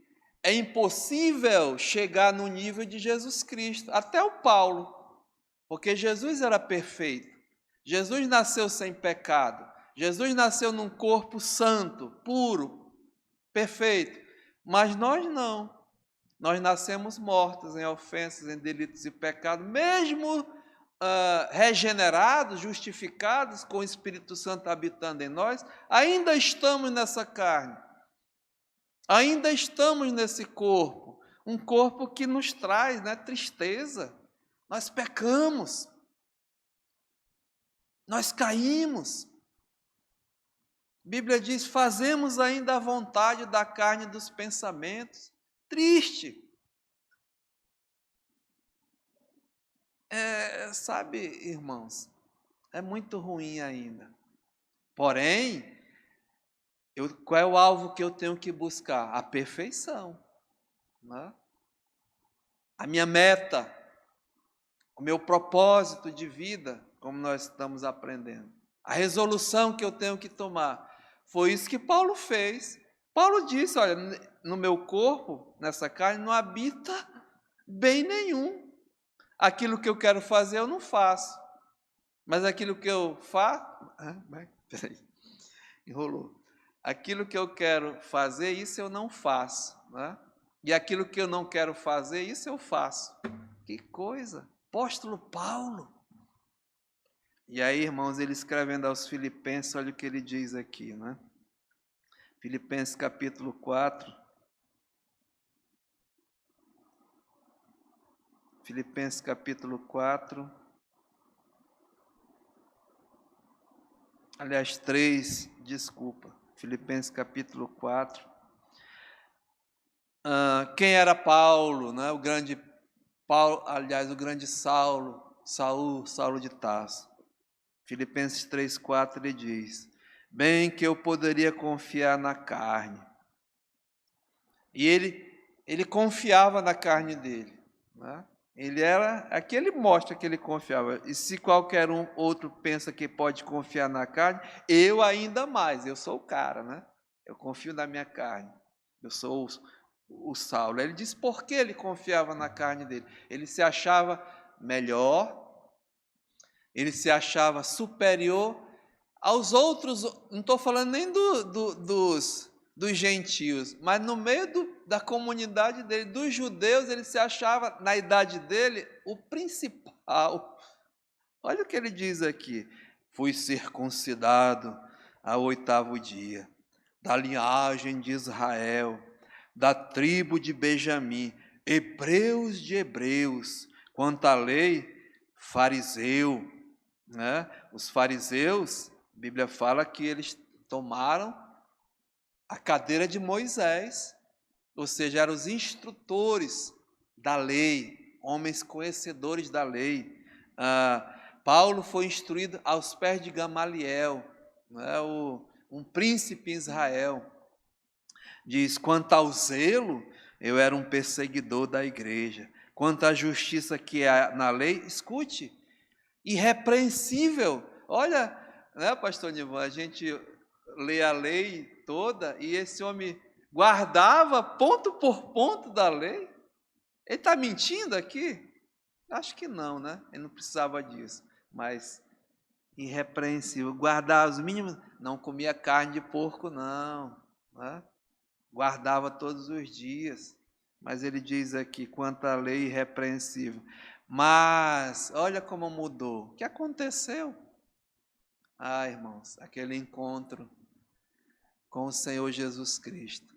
é impossível chegar no nível de Jesus Cristo, até o Paulo, porque Jesus era perfeito. Jesus nasceu sem pecado. Jesus nasceu num corpo santo, puro, perfeito. Mas nós não. Nós nascemos mortos em ofensas, em delitos e pecados, mesmo regenerados, justificados, com o Espírito Santo habitando em nós, ainda estamos nessa carne. Ainda estamos nesse corpo, um corpo que nos traz, né, tristeza. Nós pecamos, nós caímos. A Bíblia diz, fazemos ainda a vontade da carne e dos pensamentos. Triste. Sabe, irmãos, é muito ruim ainda. Porém, qual é o alvo que eu tenho que buscar? A perfeição. Né? A minha meta, o meu propósito de vida, como nós estamos aprendendo. A resolução que eu tenho que tomar. Foi isso que Paulo fez. Paulo disse, olha, no meu corpo, nessa carne, não habita bem nenhum. Aquilo que eu quero fazer, eu não faço. Mas aquilo que eu faço... Peraí, enrolou. Aquilo que eu quero fazer, isso eu não faço. Né? E aquilo que eu não quero fazer, isso eu faço. Que coisa! Apóstolo Paulo. E aí, irmãos, ele escrevendo aos Filipenses, olha o que ele diz aqui, né? Filipenses capítulo 4. Filipenses capítulo 4. Aliás, 3, desculpa. Filipenses capítulo 4. Quem era Paulo, né? O grande Paulo, aliás, o grande Saulo de Tarso. Filipenses 3,4, ele diz: bem que eu poderia confiar na carne. E ele confiava na carne dele, né? Aqui ele mostra que ele confiava. E se qualquer outro pensa que pode confiar na carne, eu ainda mais, eu sou o cara, né? Eu confio na minha carne. Eu sou o Saulo. Ele diz por que ele confiava na carne dele. Ele se achava melhor, ele se achava superior aos outros. Não estou falando nem dos gentios, mas no meio da comunidade dele, dos judeus, ele se achava, na idade dele, o principal. Olha o que ele diz aqui: fui circuncidado ao 8º dia, da linhagem de Israel, da tribo de Benjamim, hebreus de hebreus, quanto à lei, fariseu, né? Os fariseus, a Bíblia fala que eles tomaram a cadeira de Moisés, ou seja, eram os instrutores da lei, homens conhecedores da lei. Paulo foi instruído aos pés de Gamaliel, né, um príncipe em Israel. Diz: quanto ao zelo, eu era um perseguidor da igreja. Quanto à justiça que há na lei, escute, irrepreensível. Olha, né, pastor Nivan, a gente lê a lei toda e esse homem guardava ponto por ponto da lei. Ele está mentindo aqui? Acho que não, né? Ele não precisava disso. Mas irrepreensível, guardava os mínimos, não comia carne de porco, não, né? Guardava todos os dias. Mas ele diz aqui, quanto à lei, irrepreensível. Mas, olha como mudou. O que aconteceu? Irmãos, aquele encontro com o Senhor Jesus Cristo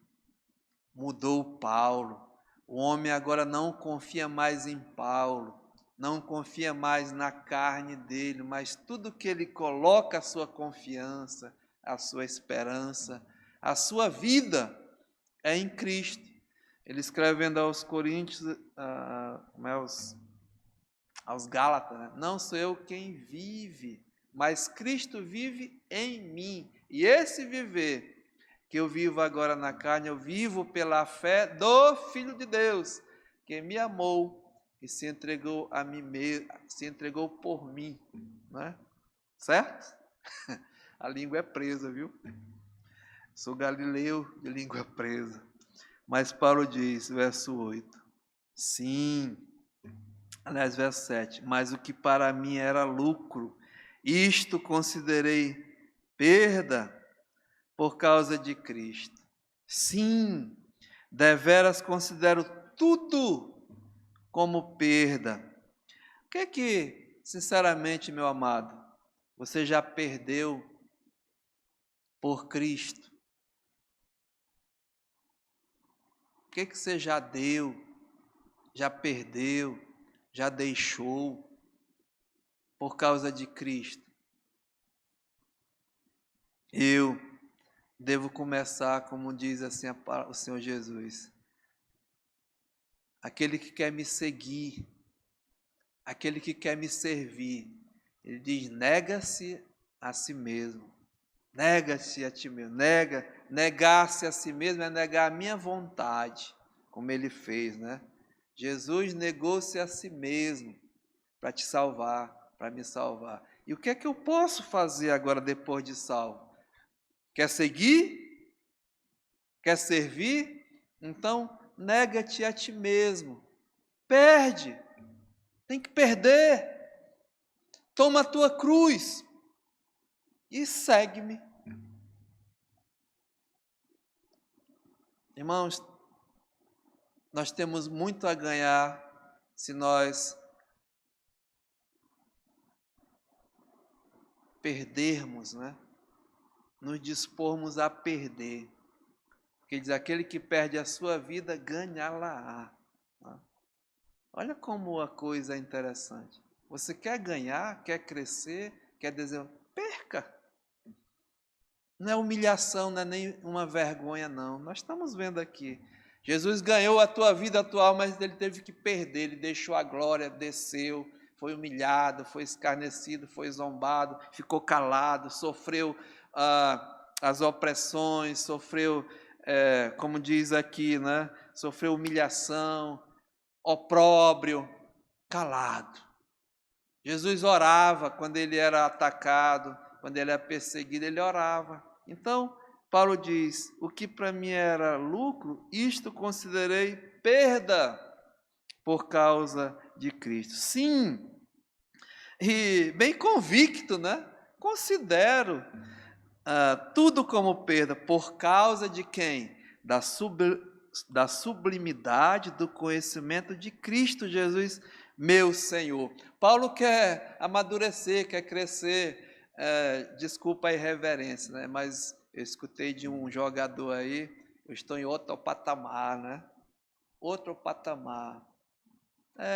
mudou Paulo. O homem agora não confia mais em Paulo, não confia mais na carne dele, mas tudo que ele coloca a sua confiança, a sua esperança, a sua vida é em Cristo. Ele escrevendo aos Coríntios, aos Gálatas, né? Não sou eu quem vive, mas Cristo vive em mim. E esse viver que eu vivo agora na carne, eu vivo pela fé do Filho de Deus, que me amou e se entregou a mim mesmo, se entregou por mim, né? Certo? A língua é presa, viu? Sou galileu de língua presa. Mas Paulo diz, verso 8, sim, aliás, verso 7, mas o que para mim era lucro, isto considerei perda por causa de Cristo. Sim, deveras considero tudo como perda. O que, sinceramente, meu amado, você já perdeu por Cristo? O que você já deu, já perdeu, já deixou por causa de Cristo? Eu devo começar, como diz assim o Senhor Jesus, aquele que quer me seguir, aquele que quer me servir, ele diz, nega-se a si mesmo, nega-se a ti mesmo, negar-se a si mesmo é negar a minha vontade, como ele fez, né? Jesus negou-se a si mesmo para te salvar, para me salvar. E o que é que eu posso fazer agora depois de salvo? Quer seguir? Quer servir? Então, nega-te a ti mesmo. Perde. Tem que perder. Toma a tua cruz e segue-me. Irmãos, nós temos muito a ganhar se nós perdermos, né? Nos dispormos a perder. Porque diz, aquele que perde a sua vida, ganha-la-á. Olha como a coisa é interessante. Você quer ganhar, quer crescer, quer desenvolver, perca. Não é humilhação, não é nem uma vergonha, não. Nós estamos vendo aqui. Jesus ganhou a tua vida atual, mas ele teve que perder. Ele deixou a glória, desceu, foi humilhado, foi escarnecido, foi zombado, ficou calado, sofreu as opressões, sofreu, como diz aqui, né? Sofreu humilhação, opróbrio, calado. Jesus orava quando ele era atacado, quando ele era perseguido, ele orava. Então, Paulo diz, o que para mim era lucro, isto considerei perda por causa de Cristo. Sim, e bem convicto, né? Considero tudo como perda por causa de quem? Da sublimidade do conhecimento de Cristo Jesus, meu Senhor. Paulo quer amadurecer, quer crescer. Desculpa a irreverência, né? Mas eu escutei de um jogador aí, eu estou em outro patamar, né? Outro patamar.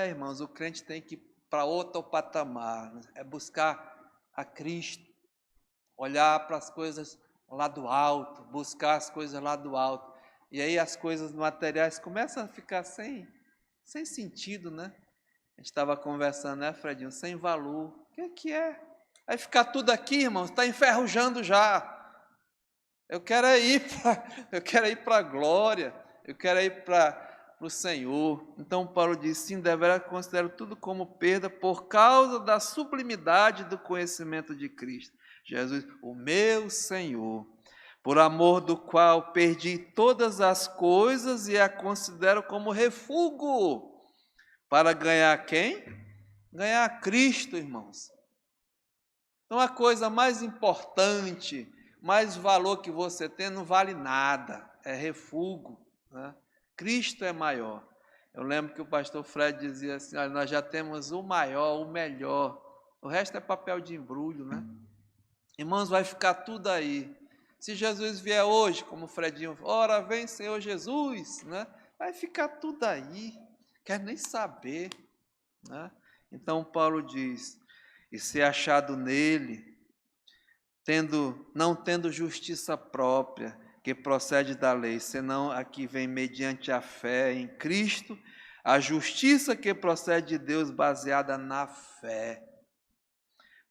Irmãos, o crente tem que ir para outro patamar, é buscar a Cristo, olhar para as coisas lá do alto, buscar as coisas lá do alto. E aí as coisas materiais começam a ficar sem sentido, né? A gente estava conversando, né, Fredinho? Sem valor. O que é? Vai ficar tudo aqui, irmãos, está enferrujando já. Eu quero ir para a glória, eu quero ir para o Senhor. Então Paulo diz, sim, deverá considerar tudo como perda por causa da sublimidade do conhecimento de Cristo. Jesus, o meu Senhor, por amor do qual perdi todas as coisas e a considero como refúgio para ganhar quem? Ganhar Cristo, irmãos. Então a coisa mais importante, mais valor que você tem não vale nada, é refúgio, né? Cristo é maior. Eu lembro que o pastor Fred dizia assim, olha, nós já temos o maior, o melhor, o resto é papel de embrulho, né? Irmãos, vai ficar tudo aí. Se Jesus vier hoje, como o Fredinho, ora vem Senhor Jesus, né? Vai ficar tudo aí, quer nem saber, né? Então Paulo diz, e ser achado nele, não tendo justiça própria, que procede da lei, senão a que vem mediante a fé em Cristo, a justiça que procede de Deus baseada na fé,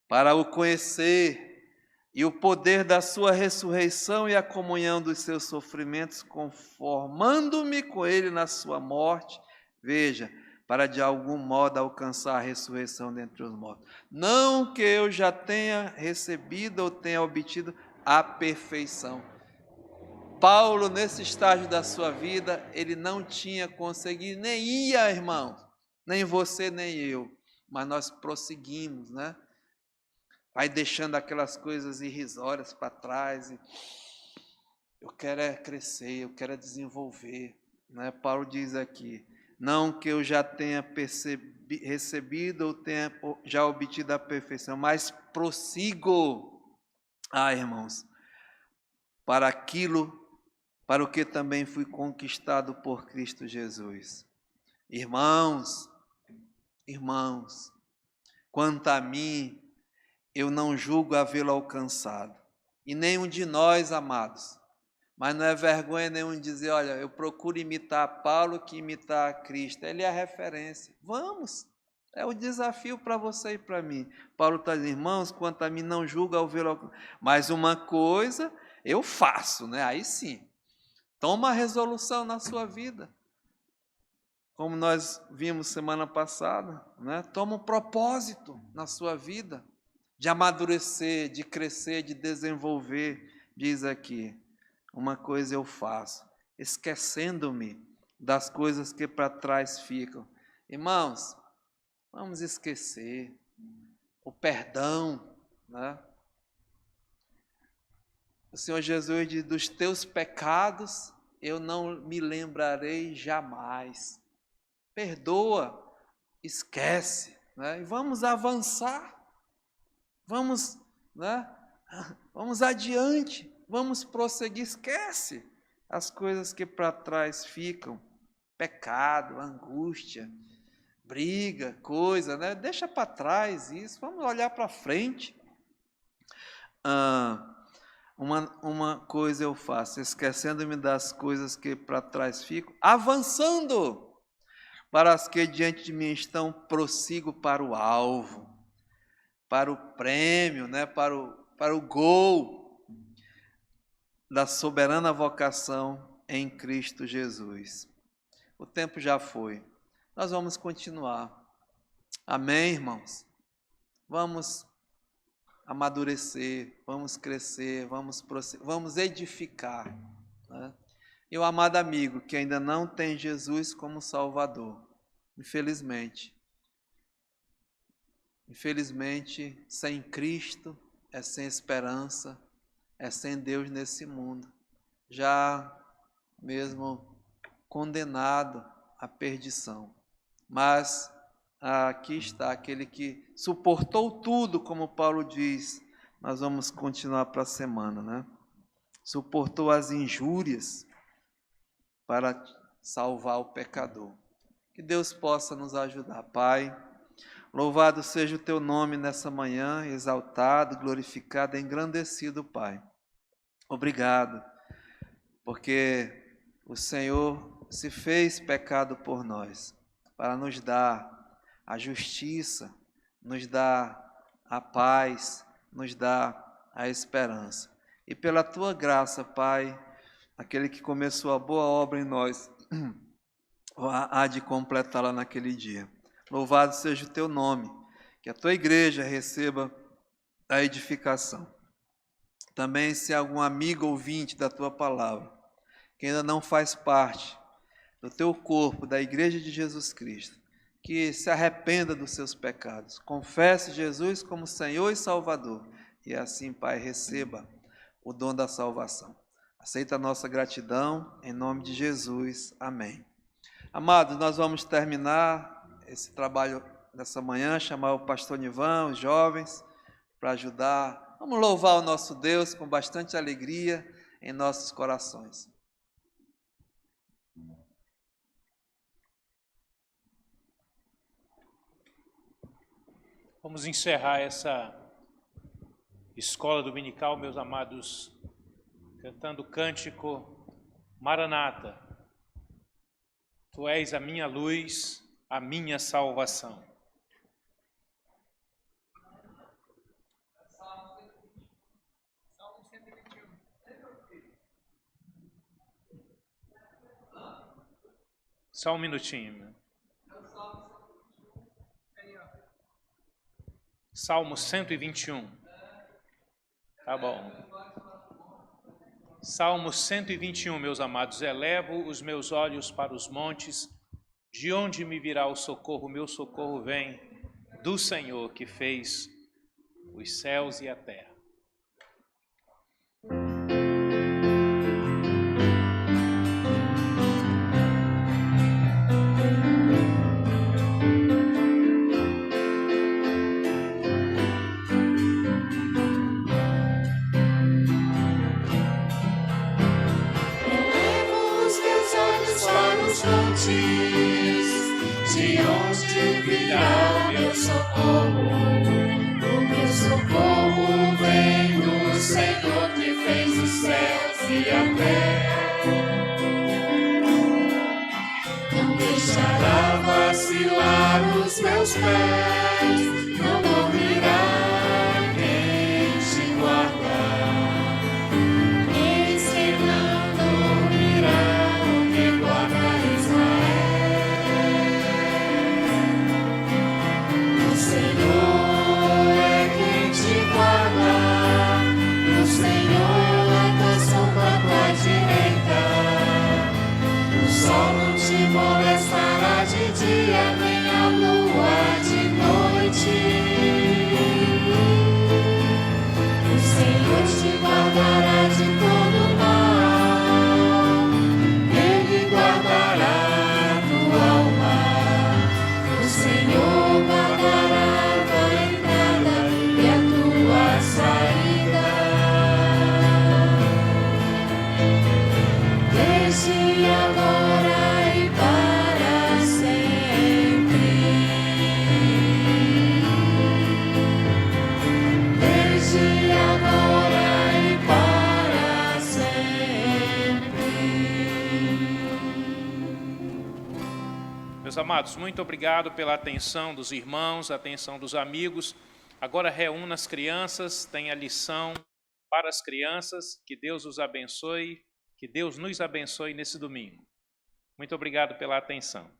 para o conhecer e o poder da sua ressurreição e a comunhão dos seus sofrimentos, conformando-me com ele na sua morte, veja, para de algum modo alcançar a ressurreição dentre os mortos. Não que eu já tenha recebido ou tenha obtido a perfeição. Paulo, nesse estágio da sua vida, ele não tinha conseguido, nem ia, irmão, nem você, nem eu, mas nós prosseguimos, né? Vai deixando aquelas coisas irrisórias para trás. Eu quero crescer, eu quero desenvolver, né? Paulo diz aqui, não que eu já tenha recebido ou tenha já obtido a perfeição, mas prossigo, irmãos, para aquilo, para o que também fui conquistado por Cristo Jesus. Irmãos, quanto a mim, eu não julgo havê-lo alcançado, e nenhum de nós, amados, mas não é vergonha nenhum dizer, olha, eu procuro imitar Paulo que imitar Cristo, ele é a referência, vamos, é o desafio para você e para mim. Paulo está dizendo, irmãos, quanto a mim não julgo havê-lo alcançado, mas uma coisa eu faço, né? Aí sim, toma a resolução na sua vida, como nós vimos semana passada, né? Toma um propósito na sua vida, de amadurecer, de crescer, de desenvolver, diz aqui, uma coisa eu faço, esquecendo-me das coisas que para trás ficam. Irmãos, vamos esquecer o perdão, né? O Senhor Jesus diz, dos teus pecados eu não me lembrarei jamais. Perdoa, esquece, né? E vamos avançar. Vamos, né? Vamos adiante, vamos prosseguir, esquece as coisas que para trás ficam, pecado, angústia, briga, coisa, né? Deixa para trás isso, vamos olhar para frente. Uma coisa eu faço, esquecendo-me das coisas que para trás ficam, avançando Para as que diante de mim estão, prossigo para o alvo, para o prêmio, né? para o gol da soberana vocação em Cristo Jesus. O tempo já foi. Nós vamos continuar. Amém, irmãos? Vamos amadurecer, vamos crescer, vamos edificar, né? E o amado amigo que ainda não tem Jesus como Salvador, infelizmente, sem Cristo é sem esperança, é sem Deus nesse mundo, já mesmo condenado à perdição. Mas aqui está aquele que suportou tudo, como Paulo diz. Nós vamos continuar para a semana, né? Suportou as injúrias para salvar o pecador. Que Deus possa nos ajudar, Pai. Louvado seja o teu nome nessa manhã, exaltado, glorificado, engrandecido, Pai. Obrigado, porque o Senhor se fez pecado por nós, para nos dar a justiça, nos dar a paz, nos dar a esperança. E pela tua graça, Pai, aquele que começou a boa obra em nós, há de completá-la naquele dia. Louvado seja o teu nome, que a tua igreja receba a edificação. Também, se algum amigo ouvinte da tua palavra, que ainda não faz parte do teu corpo, da igreja de Jesus Cristo, que se arrependa dos seus pecados, confesse Jesus como Senhor e Salvador, e assim, Pai, receba o dom da salvação. Aceita a nossa gratidão, em nome de Jesus. Amém. Amados, nós vamos terminar esse trabalho dessa manhã, chamar o pastor Nivan, os jovens, para ajudar. Vamos louvar o nosso Deus com bastante alegria em nossos corações. Vamos encerrar essa escola dominical, meus amados, cantando o cântico Maranata. Tu és a minha luz, a minha salvação. Só um minutinho. Salmo 121. Tá bom. Salmo 121, meus amados. Elevo os meus olhos para os montes. De onde me virá o socorro? Meu socorro vem do Senhor que fez os céus e a terra. De onde virá o meu socorro? O meu socorro vem do Senhor que fez os céus e a terra. Não deixará vacilar os meus pés, não dormirá quem te guardar. Eis que não dormirá o que guarda molestará de dia, nem a lua de noite. O Senhor te guardará de todo mal, Ele guardará tua alma. O Senhor guardará a tua entrada e a tua saída, desde agora e para sempre. Meus amados, muito obrigado pela atenção dos irmãos, a atenção dos amigos. Agora reúna as crianças, tem a lição para as crianças. Que Deus os abençoe, que Deus nos abençoe nesse domingo. Muito obrigado pela atenção.